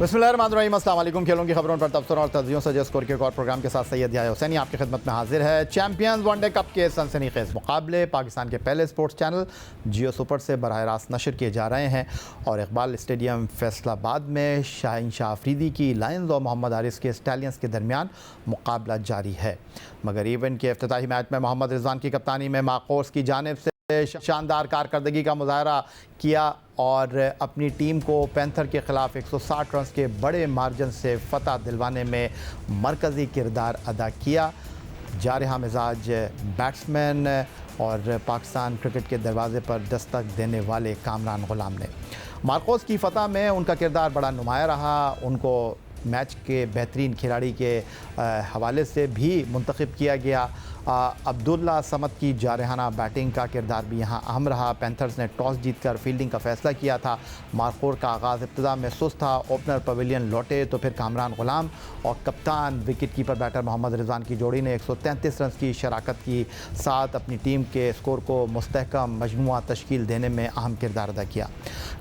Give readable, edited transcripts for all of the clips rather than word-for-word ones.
बिस्मिल्लाहिर्रहमानिर्रहीम, अस्सलाम वालेकुम। खेलों की खबरों पर तबसरा और तज्जियों से जो स्कोर के एक और प्रोग्राम के साथ सैयद याह्या हुसैनी आपकी खिदमत में हाजिर है। चैंपियंस वनडे कप के सनसनीखेज मुकाबले पाकिस्तान के पहले स्पोर्ट्स चैनल जियो सुपर से बराह रास्त नशर किए जा रहे हैं और इकबाल स्टेडियम फैसलाबाद में शाहीन शाह अफरीदी की लायंस और मोहम्मद हारिस के स्टैलियंस के दरमियान मुकाबला जारी है। मगर इवेंट के इफ्तिताही मैच में मोहम्मद रिजवान की कप्तानी में माकोर्स की जानिब से शानदार कारकर्दगी का मुजाहरा किया और अपनी टीम को पैंथर के ख़िलाफ़ 160 रन के बड़े मार्जिन से फ़तह दिलवाने में मरकज़ी किरदार अदा किया। जारहा मिजाज बैट्समैन और पाकिस्तान क्रिकेट के दरवाज़े पर दस्तक देने वाले कामरान ग़ुलाम ने मार्कोस की फ़तह में उनका किरदार बड़ा नुमाया रहा। उनको मैच के बेहतरीन खिलाड़ी के हवाले से भी मुंतखब किया गया। अब्दुल्ला समद की जारहाना बैटिंग का किरदार भी यहाँ अहम रहा। पैंथर्स ने टॉस जीतकर फील्डिंग का फ़ैसला किया था। मार्कोर का आगाज़ इब्तिदा में सुस्त था। ओपनर पवेलियन लौटे तो फिर कामरान ग़ुलाम और कप्तान wicket keeper batter Mohammad Rizwan की जोड़ी ने 133 रन की शराकत की साथ अपनी टीम के स्कोर को मुस्तहकम मजमुआ तश्कील देने में अहम किरदार अदा किया।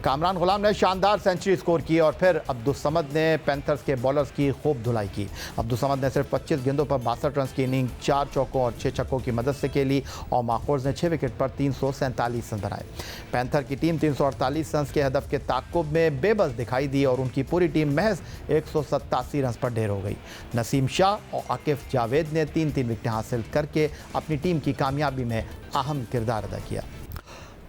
कामरान ग़ुलाम ने शानदार सेंचुरी स्कोर की और फिर अब्दुल समद ने पैंथर्स के बॉलर्स की खूब धुलाई की। अब्दुल समद ने सिर्फ 25 गेंदों पर 62 रन की इनिंग 4 चौकों और 6 छक्कों की मदद से खेली और माकोर्स ने 6 विकेट पर 347 रन बनाए। पैंथर की टीम 348 रन के हदफ के ताक़ुब में बेबस दिखाई दी और उनकी पूरी टीम महज 187 रन पर ढेर हो गई। नसीम शाह और आकिफ जावेद ने 3-3 विकेटें हासिल करके अपनी टीम की कामयाबी में अहम किरदार अदा किया।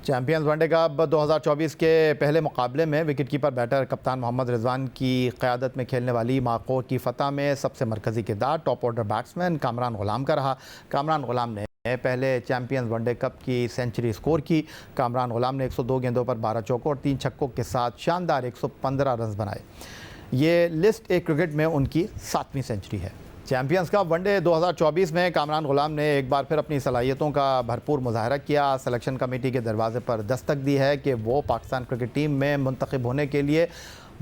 चैंपियंस वनडे कप 2024 के पहले मुकाबले में विकेट कीपर बैटर कप्तान मोहम्मद रिजवान की क़यादत में खेलने वाली माकोर की फ़तह में सबसे मरकज़ी किरदार टॉप ऑर्डर बैट्समैन कामरान ग़ुलाम का रहा। कामरान ग़ुलाम ने पहले चैंपियंस वनडे कप की सेंचुरी स्कोर की। कामरान ग़ुलाम ने 102 गेंदों पर 12 चौकों और 3 छक्कों के साथ शानदार 115 रन बनाए। ये लिस्ट ए क्रिकेट में उनकी 7वीं सेंचुरी है। चैंपियंस कप वनडे 2024 में कामरान ग़ुलाम ने एक बार फिर अपनी सलाहियतों का भरपूर मुजाहरा किया। सिलेक्शन कमेटी के दरवाजे पर दस्तक दी है कि वो पाकिस्तान क्रिकेट टीम में मुंतखब होने के लिए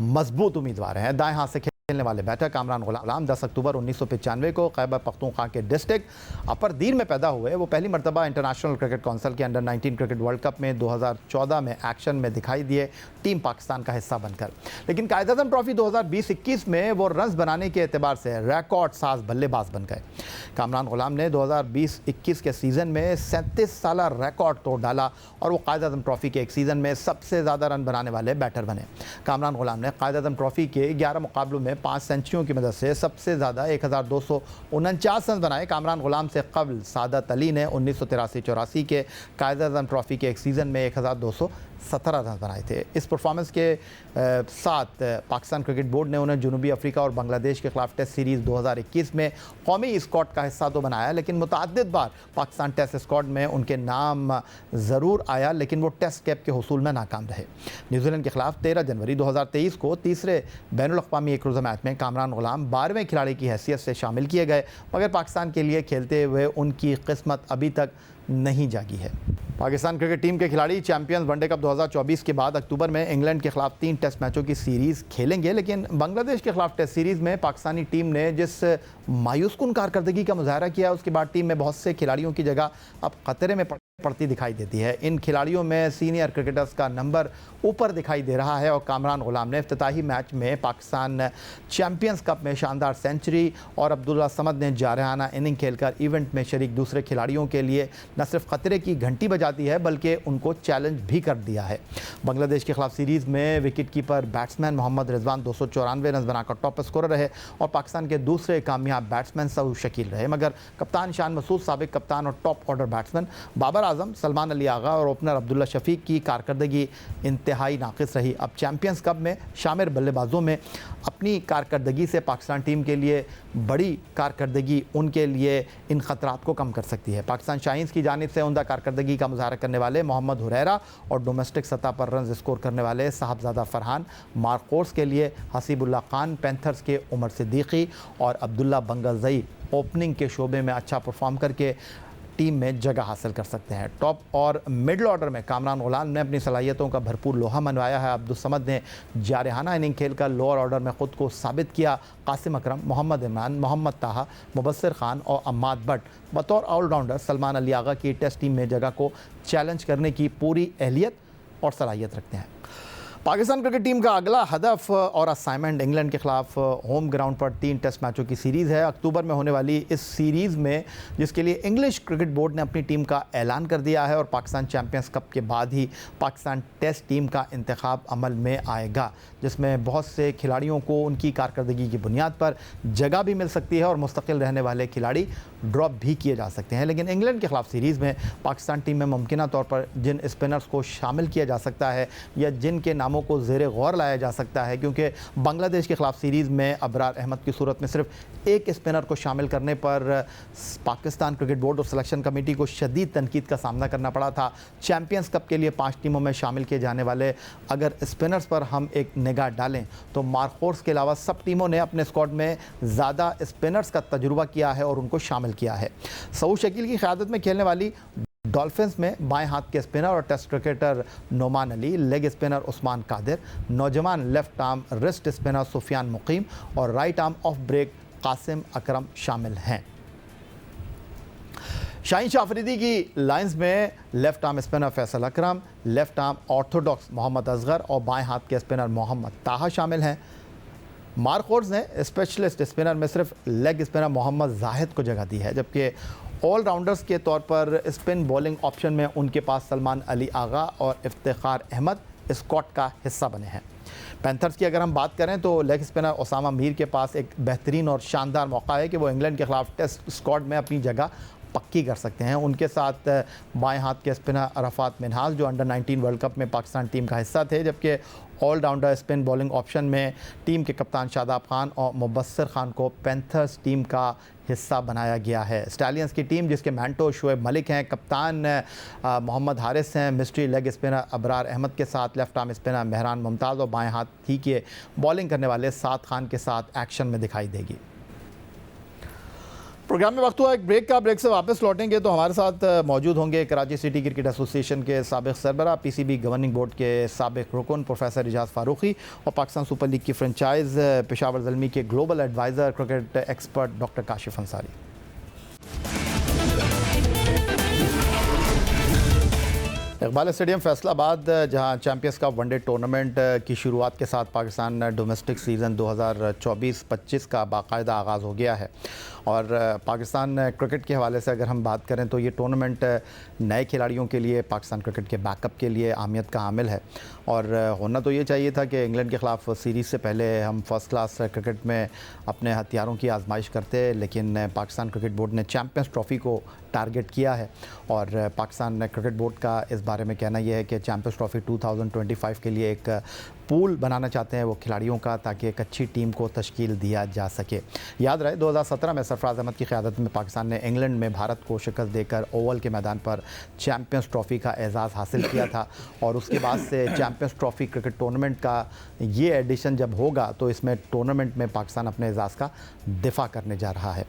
मजबूत उम्मीदवार हैं। दाएं हाथ से खेलने वाले बैटर कामरान ग़ुलाम 10 अक्टूबर 1995 को खैबर पख्तूनख्वा के डिस्ट्रिक्ट अपर दीर में पैदा हुए। वो पहली मरतबा इंटरनेशनल क्रिकेट काउंसिल के अंडर 19 क्रिकेट वर्ल्ड कप में 2014 में एक्शन में दिखाई दिए टीम पाकिस्तान का हिस्सा बनकर। लेकिन कायद-ए-आज़म ट्रॉफी 2020-21 में वो रन्स बनाने के एतबार से रिकॉर्ड साज बल्लेबाज बन गए। कामरान ग़ुलाम ने 2020-21 के सीज़न में 37 साला रिकॉर्ड तोड़ डाला और वो कायद-ए-आज़म ट्रॉफी के एक सीज़न में सबसे ज़्यादा रन बनाने वाले बैटर बने। कामरान ग़ुलाम ने कायद-ए-आज़म ट्रॉफी के 11 मुकाबलों में 5 सेंचुरियों की मदद से सबसे ज़्यादा 1249 रन बनाए। कामरान ग़ुलाम से कबल सादत अली ने 1983-84 के कायद-ए-आज़म ट्रॉफी के एक सीज़न में 1217 रन बनाए थे। इस परफॉर्मेंस के साथ पाकिस्तान क्रिकेट बोर्ड ने उन्हें जनूबी अफ्रीका और बांग्लादेश के खिलाफ टेस्ट सीरीज़ 2021 में कौमी स्क्वाड का हिस्सा तो बनाया, लेकिन मुतअद्दिद बार पाकिस्तान टेस्ट स्क्वाड में उनके नाम ज़रूर आया, लेकिन वो टेस्ट कैप के हुसूल में नाकाम रहे। न्यूजीलैंड के खिलाफ 13 जनवरी 2023 को तीसरे बैनुल-अक़वामी एक रोज़ा मैच में कामरान ग़ुलाम 12वें खिलाड़ी की हैसियत से शामिल किए गए, मगर पाकिस्तान के लिए खेलते हुए उनकी किस्मत अभी तक नहीं जागी है। पाकिस्तान क्रिकेट टीम के खिलाड़ी चैंपियंस वनडे कप 2024 के बाद अक्टूबर में इंग्लैंड के खिलाफ 3 टेस्ट मैचों की सीरीज़ खेलेंगे, लेकिन बांग्लादेश के खिलाफ टेस्ट सीरीज़ में पाकिस्तानी टीम ने जिस मायूसकुन कारकर्दगी का मुजाहरा किया, उसके बाद टीम में बहुत से खिलाड़ियों की जगह अब खतरे में पड़ती दिखाई देती है। इन खिलाड़ियों में सीनियर क्रिकेटर्स का नंबर ऊपर दिखाई दे रहा है और कामरान ग़ुलाम ने इफ्तिताही मैच में पाकिस्तान चैंपियंस कप में शानदार सेंचुरी और अब्दुल्ला समद ने जारहाना इनिंग खेलकर इवेंट में शरीक दूसरे खिलाड़ियों के लिए न सिर्फ खतरे की घंटी बजा दी है, बल्कि उनको चैलेंज भी कर दिया है। बांग्लादेश के खिलाफ सीरीज़ में wicket keeper batsman Mohammad Rizwan 294 run बनाकर टॉप स्कोरर रहे और पाकिस्तान के दूसरे कामयाब बैट्समैन सऊद शकील रहे, मगर कप्तान शान मसूद, साबिक कप्तान और top order batsman Babar Azam, Salman Ali Agha और ओपनर अब्दुल्ला शफीक की कारकर्दगी इंतहाई नाक़िस रही। अब चैंपियंस कप में शामिल बल्लेबाजों में अपनी कारकर्दगी से पाकिस्तान टीम के लिए बड़ी कारकर्दगी उनके लिए इन ख़तरात को कम कर सकती है। पाकिस्तान शाहीन्स की जानिब से उमदा कारकर्दगी का मुज़ाहरा करने वाले मोहम्मद हुरैरा और डोमेस्टिक सतह पर रन स्कोर करने वाले साहबजादा फरहान, मार्कोर्स के लिए हसीबुल्ला खान, पैंथर्स के उमर सिद्दीकी और अब्दुल्ला बंगज़ई ओपनिंग के शोबे में अच्छा परफॉर्म करके टीम में जगह हासिल कर सकते हैं। टॉप और मिडल ऑर्डर में कामरान ग़ुलाम ने अपनी सलाहियतों का भरपूर लोहा मनवाया है। अब्दुल समद ने जारहाना इनिंग खेलकर लोअर ऑर्डर में ख़ुद को साबित किया। कासिम अकरम, मोहम्मद इमरान, मोहम्मद ताहा, मुबस्सिर खान और अम्माद भट्ट बतौर ऑलराउंडर सलमान अली आगा की टेस्ट टीम में जगह को चैलेंज करने की पूरी अहलियत और सलाहियत रखते हैं। पाकिस्तान क्रिकेट टीम का अगला हदफ और असाइनमेंट इंग्लैंड के खिलाफ होम ग्राउंड पर 3 टेस्ट मैचों की सीरीज़ है। अक्टूबर में होने वाली इस सीरीज़ में, जिसके लिए इंग्लिश क्रिकेट बोर्ड ने अपनी टीम का ऐलान कर दिया है और पाकिस्तान चैंपियंस कप के बाद ही पाकिस्तान टेस्ट टीम का इंतखाब अमल में आएगा, जिसमें बहुत से खिलाड़ियों को उनकी कारकर्दगी की बुनियाद पर जगह भी मिल सकती है और मुस्तकिल रहने वाले खिलाड़ी ड्रॉप भी किए जा सकते हैं। लेकिन इंग्लैंड के खिलाफ सीरीज़ में पाकिस्तान टीम में मुमकिन तौर पर जिन स्पिनर्स को शामिल किया जा सकता है या जिनके नामों को ज़ेरे गौर लाया जा सकता है, क्योंकि बांग्लादेश के खिलाफ सीरीज़ में अबरार अहमद की सूरत में सिर्फ एक स्पिनर को शामिल करने पर पाकिस्तान क्रिकेट बोर्ड और सिलेक्शन कमेटी को शदीद तनकीद का सामना करना पड़ा था। चैंपियंस कप के लिए 5 टीमों में शामिल किए जाने वाले अगर स्पिनर्स पर हम एक निगाह डालें तो मार्क फोर्स के अलावा सब टीमों ने अपने स्क्वाड में ज़्यादा स्पिनर्स का तजुर्बा किया है और उनको शामिल किया है। सऊद शकील की क़यादत में खेलने वाली डॉल्फिन्स में बाएं हाथ के स्पिनर और test cricketer Noman Ali, leg spinner Usman Qadir, नौजवान left arm wrist spinner Sufiyan Muqeem और right arm off break Kasim Akram शामिल हैं। शाहीन शाह अफरीदी की लाइंस में left arm spinner Faisal Akram, left arm orthodox Mohammad Asghar और बाएं हाथ के स्पिनर मोहम्मद ताहा शामिल हैं। मार्क फोर्स ने स्पेशलिस्ट स्पिनर में सिर्फ लेग स्पिनर मोहम्मद जाहिद को जगह दी है, जबकि ऑलराउंडर्स के तौर पर स्पिन बॉलिंग ऑप्शन में उनके पास सलमान अली आगा और इफ्तिखार अहमद स्क्वाड का हिस्सा बने हैं। पैंथर्स की अगर हम बात करें तो लेग स्पिनर उसामा मीर के पास एक बेहतरीन और शानदार मौका है कि वो इंग्लैंड के खिलाफ टेस्ट स्क्वाड में अपनी जगह पक्की कर सकते हैं। उनके साथ बाएं हाथ के स्पिनर अरफात मिनहाज जो अंडर 19 वर्ल्ड कप में पाकिस्तान टीम का हिस्सा थे, जबकि ऑलराउंडर स्पिन बॉलिंग ऑप्शन में टीम के कप्तान शादाब खान और मुबस्सिर खान को पैंथर्स टीम का हिस्सा बनाया गया है। स्टैलियंस की टीम, जिसके मैंटो शुएब मलिक हैं, कप्तान मोहम्मद हारिस हैं, mystery leg spinner Abrar Ahmed के साथ left arm spinner Mehran Mumtaz और बाएं हाथ ही के बॉलिंग करने वाले साद खान के साथ एक्शन में दिखाई देगी। प्रोग्राम में वक्त हुआ एक ब्रेक का। ब्रेक से वापस लौटेंगे तो हमारे साथ मौजूद होंगे कराची सिटी क्रिकेट एसोसिएशन के साबिक़ सरबरा, पीसीबी गवर्निंग बोर्ड के साबिक़ रुकन प्रोफेसर एजाज फारूकी और पाकिस्तान सुपर लीग की फ्रेंचाइज पेशावर ज़ल्मी के global adviser cricket expert doctor Kashif Ansari. Iqbal stadium Faisalabad, जहां चैंपियंस कप वनडे टूर्नामेंट की शुरुआत के साथ पाकिस्तान डोमेस्टिक सीज़न 2024-25 का बाकायदा आगाज़ हो गया है। और पाकिस्तान क्रिकेट के हवाले से अगर हम बात करें तो ये टूर्नामेंट नए खिलाड़ियों के लिए, पाकिस्तान क्रिकेट के बैकअप के लिए अहमियत का हामिल है। और होना तो ये चाहिए था कि इंग्लैंड के ख़िलाफ़ सीरीज़ से पहले हम फ़र्स्ट क्लास क्रिकेट में अपने हथियारों की आजमाइश करते, लेकिन पाकिस्तान क्रिकेट बोर्ड ने चैंपियंस ट्रॉफ़ी को टारगेट किया है। और पाकिस्तान क्रिकेट बोर्ड का इस बारे में कहना यह है कि चैंपियंस ट्रॉफ़ी 2025 के लिए एक पूल बनाना चाहते हैं वो खिलाड़ियों का, ताकि एक अच्छी टीम को तश्कील दिया जा सके। याद रहे 2017 में सरफराज अहमद की क़यादत में पाकिस्तान ने इंग्लैंड में भारत को शिकस्त देकर ओवल के मैदान पर चैंपियंस ट्रॉफ़ी का एजाज़ हासिल किया था। और उसके बाद से चैंपियंस ट्रॉफ़ी क्रिकेट टूर्नामेंट का ये एडिशन जब होगा तो इसमें टूर्नामेंट में पाकिस्तान अपने एजाज़ का दिफा करने जा रहा है।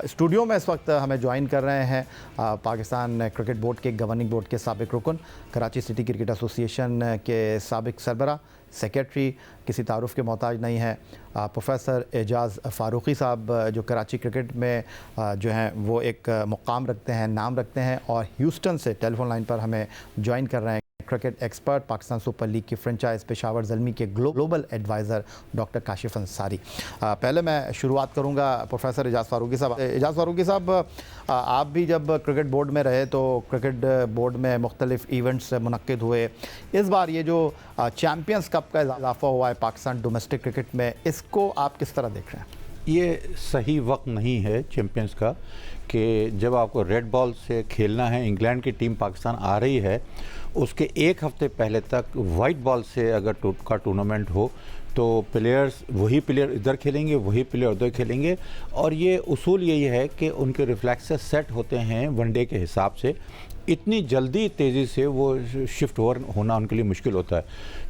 स्टूडियो में इस वक्त हमें ज्वाइन कर रहे हैं पाकिस्तान क्रिकेट बोर्ड के गवर्निंग बोर्ड के साबिक़ रुकन, कराची सिटी क्रिकेट एसोसिएशन के साबिक़ सरबरा, सेक्रेटरी, किसी तारुफ़ के मोहताज नहीं है, प्रोफेसर एजाज़ फारूकी साहब, जो कराची क्रिकेट में जो हैं वो एक मुकाम रखते हैं, नाम रखते हैं, और ह्यूस्टन से टेलीफोन लाइन पर हमें ज्वाइन कर रहे हैं cricket expert, Pakistan super league की फ्रेंचाइज पेशावर ज़ल्मी के global adviser doctor Kashif Ansari. पहले मैं शुरुआत करूंगा प्रोफेसर एजाज़ फारूकी साहब। एजाज़ फारूकी साहब, आप भी जब क्रिकेट बोर्ड में रहे तो क्रिकेट बोर्ड में मुख्तलिफ इवेंट्स मुनक्किद हुए। इस बार ये जो चैम्पियंस कप का इजाफा हुआ है पाकिस्तान डोमेस्टिक क्रिकेट में, इसको आप किस तरह देख रहे हैं? ये सही वक्त नहीं है चैम्पियंस का कि जब आपको रेड बॉल से खेलना है, इंग्लैंड की टीम पाकिस्तान आ रही है, उसके एक हफ्ते पहले तक वाइट बॉल से अगर का टूर्नामेंट हो तो प्लेयर्स, वही प्लेयर इधर खेलेंगे, वही प्लेयर उधर खेलेंगे। और ये उसूल यही है कि उनके रिफ्लेक्सेस सेट होते हैं वनडे के हिसाब से, इतनी जल्दी तेज़ी से वो शिफ्ट ओवर होना उनके लिए मुश्किल होता है।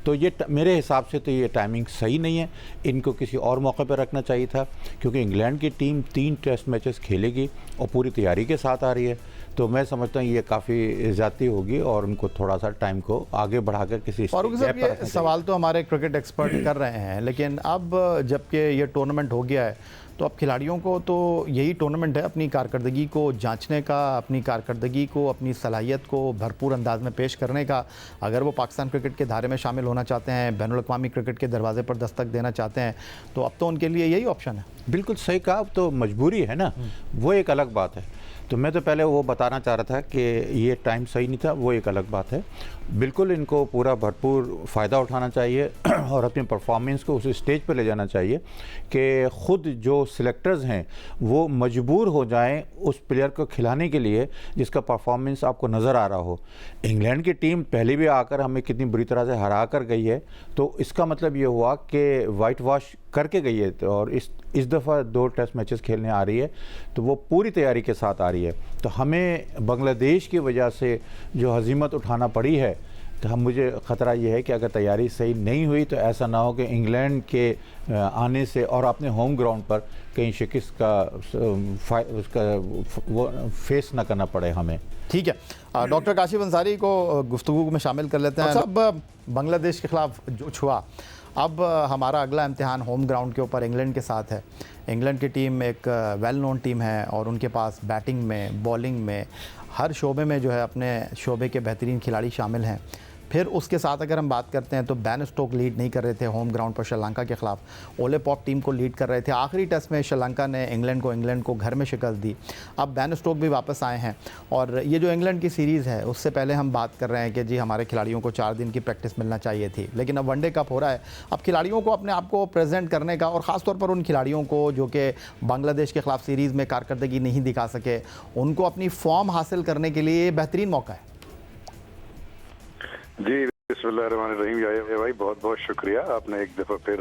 तो ये मेरे हिसाब से तो ये टाइमिंग सही नहीं है, इनको किसी और मौके पर रखना चाहिए था, क्योंकि इंग्लैंड की टीम 3 टेस्ट मैचेस खेलेगी और पूरी तैयारी के साथ आ रही है। तो मैं समझता हूँ ये काफ़ी ज़्यादती होगी और उनको थोड़ा सा टाइम को आगे बढ़ाकर किसी फारूक साहब, ये सवाल तो हमारे क्रिकेट एक्सपर्ट कर रहे हैं, लेकिन अब जबकि ये टूर्नामेंट हो गया है तो अब खिलाड़ियों को तो यही टूर्नामेंट है अपनी कारकर्दगी को जांचने का, अपनी कारकर्दगी को, अपनी सलाहियत को भरपूर अंदाज में पेश करने का। अगर वो पाकिस्तान क्रिकेट के धारे में शामिल होना चाहते हैं, बैनुल अक़वामी क्रिकेट के दरवाजे पर दस्तक देना चाहते हैं, तो अब तो उनके लिए यही ऑप्शन है। बिल्कुल सही कहा, अब तो मजबूरी है ना, वो एक अलग बात है। तो मैं तो पहले वो बताना चाह रहा था कि ये टाइम सही नहीं था, वो एक अलग बात है। बिल्कुल इनको पूरा भरपूर फ़ायदा उठाना चाहिए और अपनी परफॉर्मेंस को उस स्टेज पर ले जाना चाहिए कि ख़ुद जो सिलेक्टर्स हैं वो मजबूर हो जाएं उस प्लेयर को खिलाने के लिए जिसका परफॉर्मेंस आपको नज़र आ रहा हो। इंग्लैंड की टीम पहले भी आकर हमें कितनी बुरी तरह से हरा कर गई है, तो इसका मतलब ये हुआ कि वाइट वॉश करके गई है, और इस दफ़ा 2 टेस्ट मैचेस खेलने आ रही है तो वो पूरी तैयारी के साथ आ रही है। तो हमें बांग्लादेश की वजह से जो हज़ीमत उठाना पड़ी है, तो मुझे ख़तरा ये है कि अगर तैयारी सही नहीं हुई तो ऐसा ना हो कि इंग्लैंड के आने से और अपने होम ग्राउंड पर कहीं शिकस्त का उसका वो फेस ना करना पड़े हमें। ठीक है, डॉक्टर काशिफ अंसारी को गुफ्तगू में शामिल कर लेते हैं। अब बांग्लादेश के ख़िलाफ़ जो छुआ, अब हमारा अगला इम्तिहान होम ग्राउंड के ऊपर इंग्लैंड के साथ है। इंग्लैंड की टीम एक वेल नोन टीम है और उनके पास बैटिंग में, बॉलिंग में, हर शोबे में जो है अपने शोबे के बेहतरीन खिलाड़ी शामिल हैं। फिर उसके साथ अगर हम बात करते हैं तो बैन स्टोक लीड नहीं कर रहे थे होम ग्राउंड पर श्रीलंका के ख़िलाफ़, ओले पॉप टीम को लीड कर रहे थे। आखिरी टेस्ट में श्रीलंका ने इंग्लैंड को घर में शिकस्त दी। अब बैन स्टोक भी वापस आए हैं और ये जो इंग्लैंड की सीरीज़ है उससे पहले हम बात कर रहे हैं कि जी हमारे खिलाड़ियों को 4 दिन की प्रैक्टिस मिलना चाहिए थी, लेकिन अब वनडे कप हो रहा है। अब खिलाड़ियों को अपने आप को प्रेजेंट करने का, और ख़ास तौर पर उन खिलाड़ियों को जो कि बांग्लादेश के ख़िलाफ़ सीरीज़ में कारकर्दगी नहीं दिखा सके, उनको अपनी फॉर्म हासिल करने के लिए बेहतरीन मौका है। जी बिस्मिल्लाहिर्रहमानिर्रहीम भाई, बहुत बहुत शुक्रिया, आपने एक दफ़ा फिर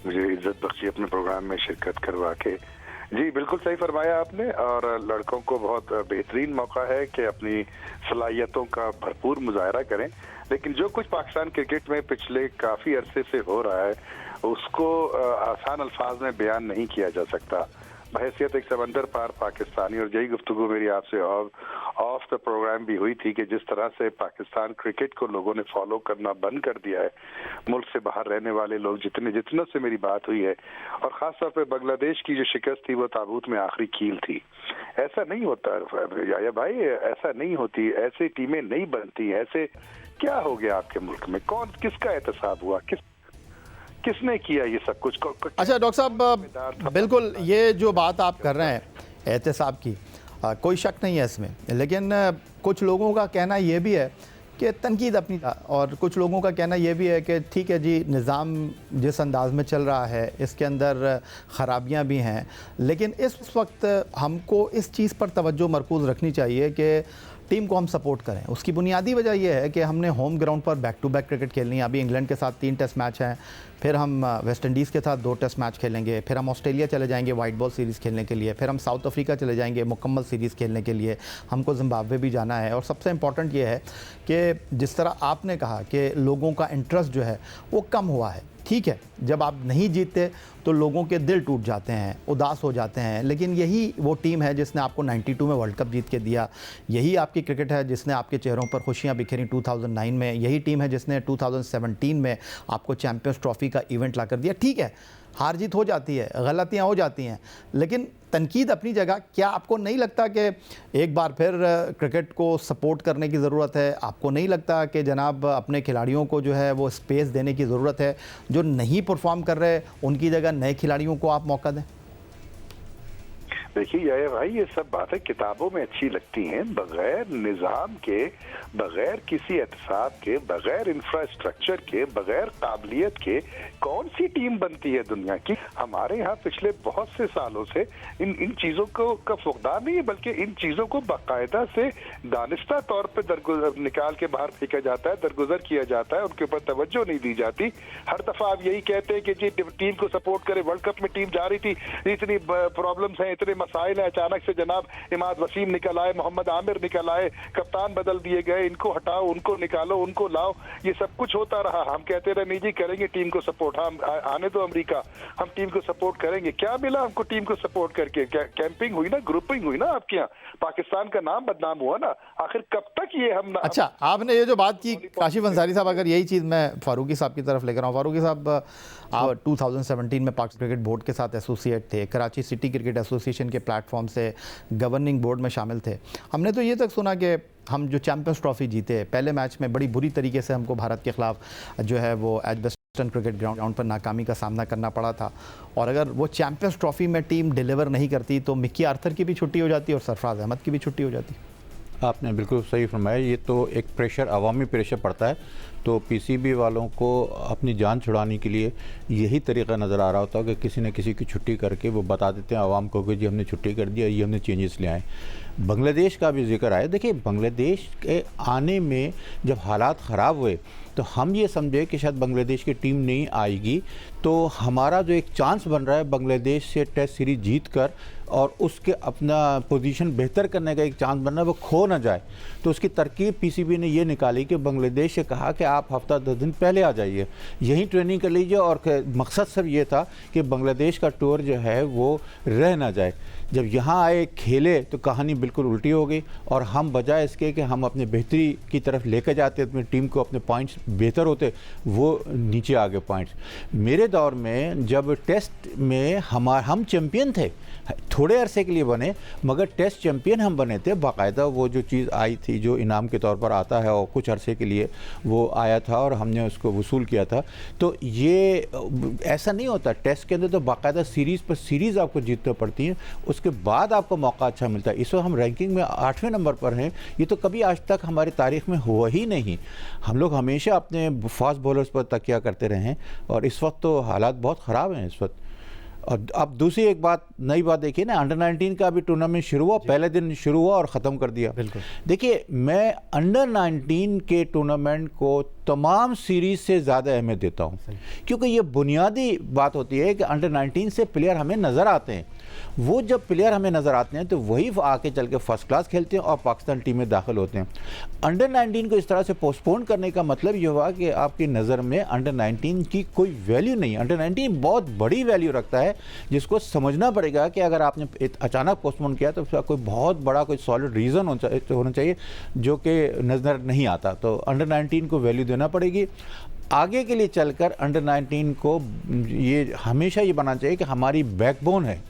मुझे इज्जत बख्शी अपने प्रोग्राम में शिरकत करवा के। जी बिल्कुल सही फरमाया आपने, और लड़कों को बहुत बेहतरीन मौका है कि अपनी सलाहियतों का भरपूर मुजाहरा करें। लेकिन जो कुछ पाकिस्तान क्रिकेट में पिछले काफ़ी अरसे से हो रहा है उसको आसान अल्फाज में बयान नहीं किया जा सकता। बहैसियत एक समंदर पार पाकिस्तानी, और यही गुफ्तगू मेरी आपसे ऑफ द प्रोग्राम भी हुई थी कि जिस तरह से पाकिस्तान क्रिकेट को लोगों ने फॉलो करना बंद कर दिया है, मुल्क से बाहर रहने वाले लोग जितनों से मेरी बात हुई है, और ख़ास तौर पे बांग्लादेश की जो शिकस्त थी वो ताबूत में आखिरी कील थी। ऐसा नहीं होता याया भाई, ऐसा नहीं होती, ऐसी टीमें नहीं बनती। ऐसे क्या हो गया आपके मुल्क में? किसका एहतसाब हुआ? किसने किया ये सब कुछ? अच्छा डॉक्टर साहब, बिल्कुल ये जो बात आप कर रहे हैं एहतसाब की, कोई शक नहीं है इसमें, लेकिन कुछ लोगों का कहना ये भी है कि तनकीद अपनी, और कुछ लोगों का कहना ये भी है कि ठीक है जी, निज़ाम जिस अंदाज में चल रहा है इसके अंदर ख़राबियाँ भी हैं, लेकिन इस वक्त हमको इस चीज़ पर तवज्जो मरकूज़ रखनी चाहिए कि टीम को हम सपोर्ट करें। उसकी बुनियादी वजह यह है कि हमने होम ग्राउंड पर बैक टू बैक क्रिकेट खेलनी है। अभी इंग्लैंड के साथ 3 टेस्ट मैच हैं, फिर हम वेस्ट इंडीज़ के साथ 2 टेस्ट मैच खेलेंगे, फिर हम ऑस्ट्रेलिया चले जाएंगे वाइट बॉल सीरीज़ खेलने के लिए, फिर हम साउथ अफ्रीका चले जाएंगे मुकम्मल सीरीज़ खेलने के लिए, हमको जिम्बाब्वे भी जाना है। और सबसे इम्पॉर्टेंट ये है कि जिस तरह आपने कहा कि लोगों का इंटरेस्ट जो है वो कम हुआ है। ठीक है, जब आप नहीं जीतते तो लोगों के दिल टूट जाते हैं, उदास हो जाते हैं, लेकिन यही वो टीम है जिसने आपको 92 में वर्ल्ड कप जीत के दिया। यही आपकी क्रिकेट है जिसने आपके चेहरों पर खुशियां बिखेरी 2009 में। यही टीम है जिसने 2017 में आपको चैम्पियंस ट्रॉफी का इवेंट ला कर दिया। ठीक है, हार जीत हो जाती है, गलतियां हो जाती हैं, लेकिन तनकीद अपनी जगह। क्या आपको नहीं लगता कि एक बार फिर क्रिकेट को सपोर्ट करने की ज़रूरत है? आपको नहीं लगता कि जनाब अपने खिलाड़ियों को जो है वो स्पेस देने की ज़रूरत है? जो नहीं परफॉर्म कर रहे उनकी जगह नए खिलाड़ियों को आप मौका दें। देखिए याया भाई, ये सब बातें किताबों में अच्छी लगती हैं, बगैर निज़ाम के, बगैर किसी एहतसाब के, बगैर इंफ्रास्ट्रक्चर के, बगैर काबिलियत के कौन सी टीम बनती है दुनिया की? हमारे यहाँ पिछले बहुत से सालों से इन चीज़ों का फुकदान नहीं है, बल्कि इन चीज़ों को बाकायदा से दानिस्ता तौर पर दरगुजर निकाल के बाहर फेंका जाता है, दरगुजर किया जाता है, उनके ऊपर तवज्जो नहीं दी जाती। हर दफ़ा आप यही कहते हैं कि जी टीम को सपोर्ट करें, वर्ल्ड कप में टीम जा रही थी, इतनी प्रॉब्लम्स हैं, इतने मसाइल है। अचानक से जनाब इमाद वसीम निकल आए, मोहम्मद आमिर निकल आए, कप्तान बदल दिए गए, इनको हटाओ, उनको निकालो, उनको लाओ, ये सब कुछ होता रहा। हम कहते रहे नहीं जी करेंगे टीम को सपोर्ट, हम आने दो अमेरिका, हम टीम को सपोर्ट करेंगे। क्या मिला हमको टीम को सपोर्ट करके? कैंपिंग हुई ना, ग्रुपिंग हुई ना आपके यहाँ, पाकिस्तान का नाम बदनाम हुआ ना। आखिर कब तक ये हम अच्छा, आपने ये जो बात की काशिफ अंसारी साहब, अगर यही चीज़ मैं फारूकी साहब की तरफ लेकर आऊँ। फारूकी साहब, आप 2017 में पाक क्रिकेट बोर्ड के साथ एसोसिएट थे, कराची सिटी क्रिकेट एसोसिएशन के प्लेटफॉर्म से गवर्निंग बोर्ड में शामिल थे। हमने तो ये तक सुना कि हम जो चैंपियंस ट्रॉफी जीते, पहले मैच में बड़ी बुरी तरीके से हमको भारत के खिलाफ जो है वो एजबेस्टन क्रिकेट ग्राउंड पर नाकामी का सामना करना पड़ा था। और अगर वो चैंपियंस ट्रॉफी में टीम डिलीवर नहीं करती तो मिक्की आर्थर की भी छुट्टी हो जाती और सरफराज अहमद की भी छुट्टी हो जाती। आपने बिल्कुल सही फरमाया। ये तो एक प्रेशर, अवामी प्रेशर पड़ता है, तो पीसीबी वालों को अपनी जान छुड़ाने के लिए यही तरीका नज़र आ रहा होता है कि किसी न किसी की छुट्टी करके वो बता देते हैं आवाम को कि जी हमने छुट्टी कर दिया, ये हमने चेंजेस ले आए। बांग्लादेश का भी जिक्र आया। देखिए, बांग्लादेश के आने में जब हालात ख़राब हुए तो हम ये समझे कि शायद बांग्लादेश की टीम नहीं आएगी, तो हमारा जो एक चांस बन रहा है बांग्लादेश से टेस्ट सीरीज जीत कर और उसके अपना पोजीशन बेहतर करने का एक चांस बन रहा है, वो खो ना जाए। तो उसकी तरकीब पीसीबी ने ये निकाली कि बांग्लादेश से कहा कि आप हफ्ता 10 दिन पहले आ जाइए, यहीं ट्रेनिंग कर लीजिए। और मकसद सब ये था कि बांग्लादेश का टूर जो है वो रह ना जाए। जब यहाँ आए, खेले, तो कहानी बिल्कुल उल्टी हो गई और हम बजाय इसके कि हम अपने बेहतरी की तरफ लेकर जाते, अपनी टीम को अपने पॉइंट्स बेहतर होते, वो नीचे आ गए पॉइंट्स। मेरे दौर में जब टेस्ट में हम चैम्पियन थे, थोड़े अरसे के लिए बने, मगर टेस्ट चैम्पियन हम बने थे। बाकायदा वो जो चीज़ आई थी जो इनाम के तौर पर आता है और कुछ अरसे के लिए वो आया था और हमने उसको वसूल किया था। तो ये ऐसा नहीं होता, टेस्ट के अंदर तो बाकायदा सीरीज़ पर सीरीज़ आपको जीतनी पड़ती है, उसके बाद आपको मौका अच्छा मिलता है। इस वक्त हम रैंकिंग में 8वें नंबर पर हैं। ये तो कभी आज तक हमारी तारीख में हुआ ही नहीं। हम लोग हमेशा अपने फास्ट बॉलर्स पर तकिया करते रहे हैं और इस वक्त तो हालात बहुत ख़राब हैं इस वक्त। और अब दूसरी एक बात, नई बात देखिए ना, अंडर 19 का अभी टूर्नामेंट शुरू हुआ, पहले दिन शुरू हुआ और ख़त्म कर दिया। बिल्कुल। देखिए, मैं अंडर 19 के टूर्नामेंट को तमाम सीरीज़ से ज़्यादा अहमियत देता हूँ, क्योंकि ये बुनियादी बात होती है कि अंडर 19 से प्लेयर हमें नज़र आते हैं। वो जब प्लेयर हमें नज़र आते हैं तो वही आके चल के फर्स्ट क्लास खेलते हैं और पाकिस्तान टीम में दाखिल होते हैं। अंडर 19 को इस तरह से पोस्टपोन करने का मतलब ये हुआ कि आपकी नज़र में अंडर 19 की कोई वैल्यू नहीं। अंडर 19 बहुत बड़ी वैल्यू रखता है, जिसको समझना पड़ेगा कि अगर आपने अचानक पोस्टपोन किया तो उसका कोई बहुत बड़ा कोई सॉलिड रीज़न होना चाहिए जो कि नज़र नहीं आता। तो अंडर 19 को वैल्यू देना पड़ेगी। आगे के लिए चलकर अंडर 19 को ये हमेशा ये बनाना चाहिए कि हमारी बैकबोन है,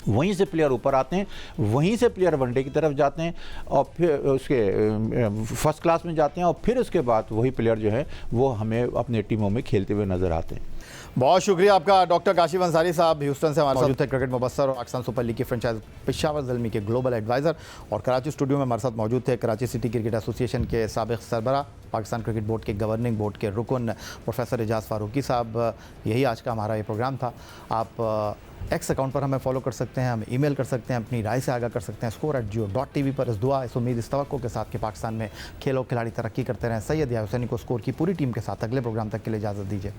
वहीं से प्लेयर ऊपर आते हैं, वहीं से प्लेयर वनडे की तरफ जाते हैं और फिर उसके फर्स्ट क्लास में जाते हैं और फिर उसके बाद वही प्लेयर जो है वो हमें अपने टीमों में खेलते हुए नज़र आते हैं। बहुत शुक्रिया आपका डॉक्टर काशिफ अंसारी साहब, ह्यूस्टन से हमारे साथ थे, क्रिकेट मुबस्सर और पाकिस्तान सुपर लीग की फ्रेंचाइज पेशावर ज़ल्मी के ग्लोबल एडवाइज़र, और कराची स्टूडियो में हमारे साथ मौजूद थे कराची सिटी क्रिकेट एसोसिएशन के साबिक़ सरबराह, पाकिस्तान क्रिकेट बोर्ड के गवर्निंग बोर्ड के रुकन प्रोफेसर एजाज़ फारूकी साहब। यही आज का हमारा ये प्रोग्राम था। आप एक्स अकाउंट पर हमें फॉलो कर सकते हैं, हमें ईमेल कर सकते हैं, अपनी राय से आगाह कर सकते हैं score@jio.tv पर। इस दुआ, इस उम्मीद, इस तवक्को के साथ कि पाकिस्तान में खेलों खिलाड़ी तरक्की करते रहें। सैयद या हुसैनी को स्कोर की पूरी टीम के साथ अगले प्रोग्राम तक के लिए इजाज़त दीजिए।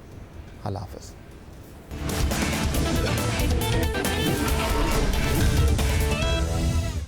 अल्लाह हाफ़िज़।